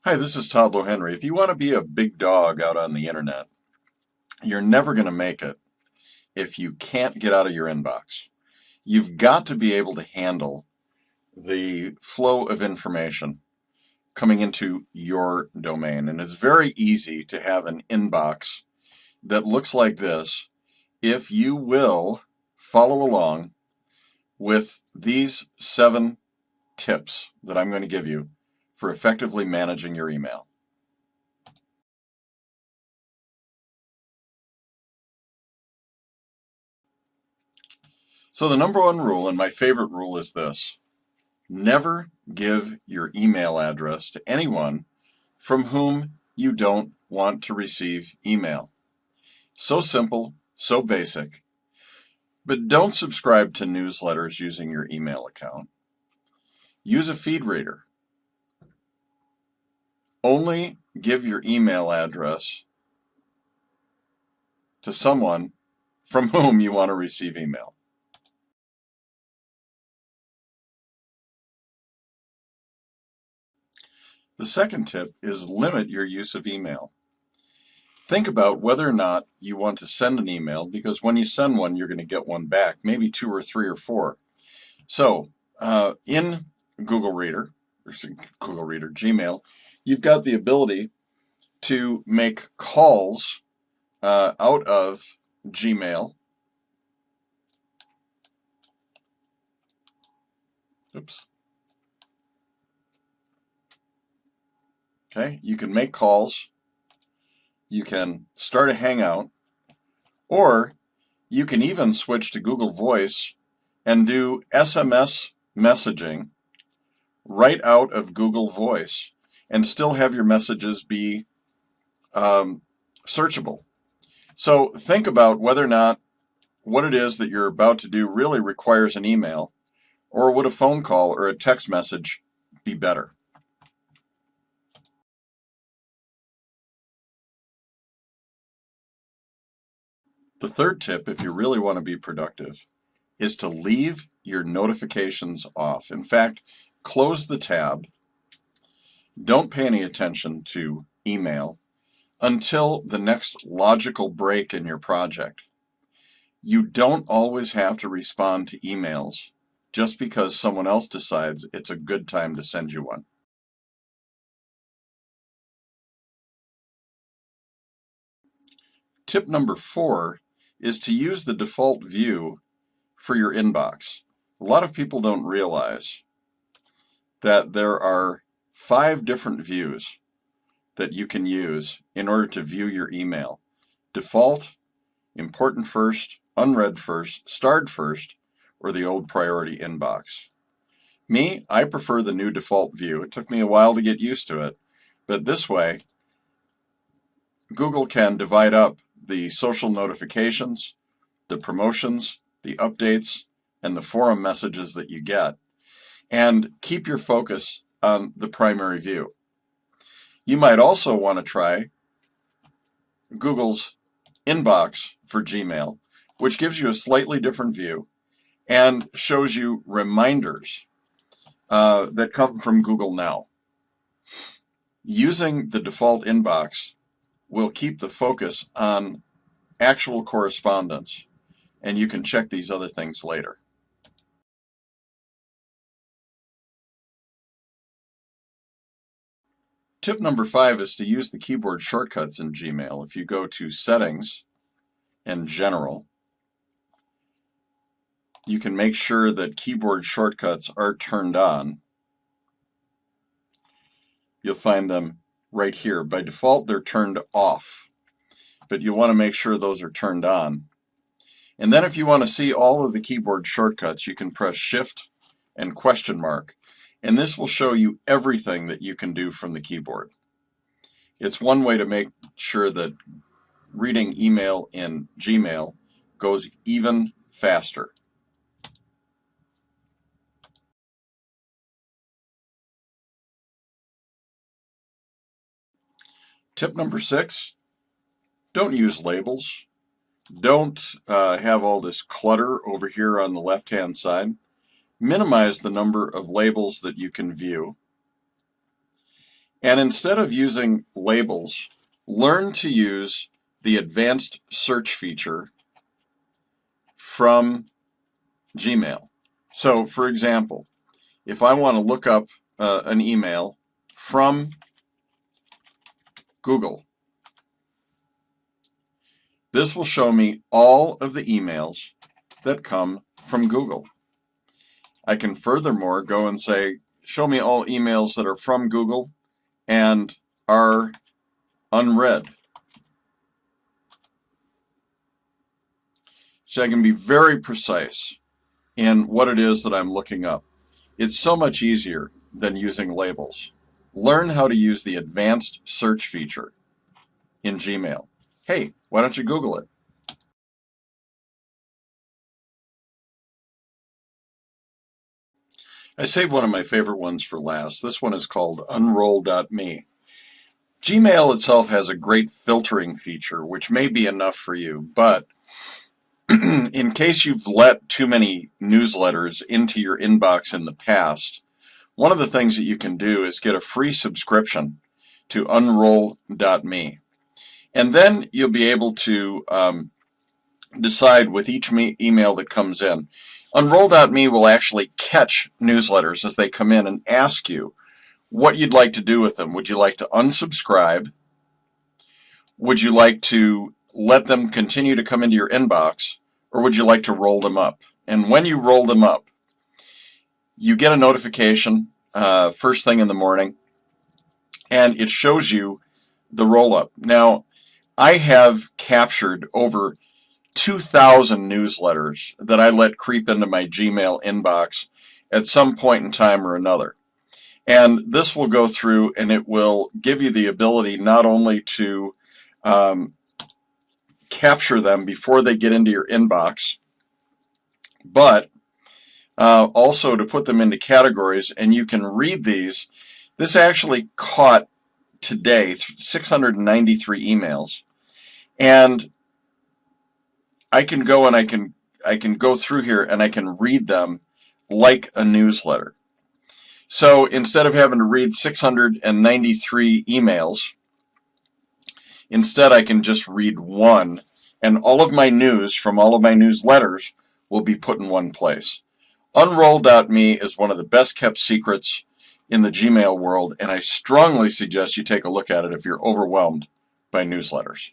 Hi, this is Todd Henry. If you want to be a big dog out on the internet, you're never going to make it if you can't get out of your inbox. You've got to be able to handle the flow of information coming into your domain. And it's very easy to have an inbox that looks like this if you will follow along with these 7 tips that I'm going to give you for effectively managing your email. So the number one rule, and my favorite rule, is this: never give your email address to anyone from whom you don't want to receive email. So simple, so basic. But don't subscribe to newsletters using your email account. Use a feed reader. Only give your email address to someone from whom you want to receive email. The second tip is limit your use of email. Think about whether or not you want to send an email, because when you send one, you're going to get one back, maybe 2 or 3 or 4. So in Google Reader, Gmail, you've got the ability to make calls out of Gmail. Oops. Okay, you can make calls. You can start a Hangout, or you can even switch to Google Voice and do SMS messaging right out of Google Voice and still have your messages be searchable. So think about whether or not what it is that you're about to do really requires an email, or would a phone call or a text message be better? The third tip, if you really want to be productive, is to leave your notifications off. In fact, close the tab. Don't pay any attention to email until the next logical break in your project. You don't always have to respond to emails just because someone else decides it's a good time to send you one. Tip number 4 is to use the default view for your inbox. A lot of people don't realize that there are 5 different views that you can use in order to view your email: default, important first, unread first, starred first, or the old priority inbox. Me, I prefer the new default view. It took me a while to get used to it, but this way Google can divide up the social notifications, the promotions, the updates, and the forum messages that you get, and keep your focus on the primary view. You might also want to try Google's inbox for Gmail, which gives you a slightly different view and shows you reminders that come from Google Now. Using the default inbox will keep the focus on actual correspondence, and you can check these other things later. Tip number 5 is to use the keyboard shortcuts in Gmail. If you go to Settings and General, you can make sure that keyboard shortcuts are turned on. You'll find them right here. By default, they're turned off, but you want to make sure those are turned on. And then if you want to see all of the keyboard shortcuts, you can press Shift and question mark, and this will show you everything that you can do from the keyboard. It's one way to make sure that reading email in Gmail goes even faster. Tip number 6, don't use labels. Don't have all this clutter over here on the left-hand side. Minimize the number of labels that you can view. And instead of using labels, learn to use the advanced search feature from Gmail. So, for example, if I want to look up an email from Google, this will show me all of the emails that come from Google. I can furthermore go and say, show me all emails that are from Google and are unread. So I can be very precise in what it is that I'm looking up. It's so much easier than using labels. Learn how to use the advanced search feature in Gmail. Hey, why don't you Google it? I saved one of my favorite ones for last. This one is called Unroll.me. Gmail itself has a great filtering feature, which may be enough for you, but in case you've let too many newsletters into your inbox in the past, one of the things that you can do is get a free subscription to Unroll.me. And then you'll be able to decide with each email that comes in. Unroll.me will actually catch newsletters as they come in and ask you what you'd like to do with them. Would you like to unsubscribe? Would you like to let them continue to come into your inbox? Or would you like to roll them up? And when you roll them up, you get a notification first thing in the morning, and it shows you the roll-up. Now, I have captured over 2,000 newsletters that I let creep into my Gmail inbox at some point in time or another. And this will go through and it will give you the ability not only to capture them before they get into your inbox, but also to put them into categories, and you can read these. This actually caught today 693 emails, and I can go and I can go through here and I can read them like a newsletter. So instead of having to read 693 emails, instead I can just read one, and all of my news from all of my newsletters will be put in one place. Unroll.me is one of the best kept secrets in the Gmail world, and I strongly suggest you take a look at it if you're overwhelmed by newsletters.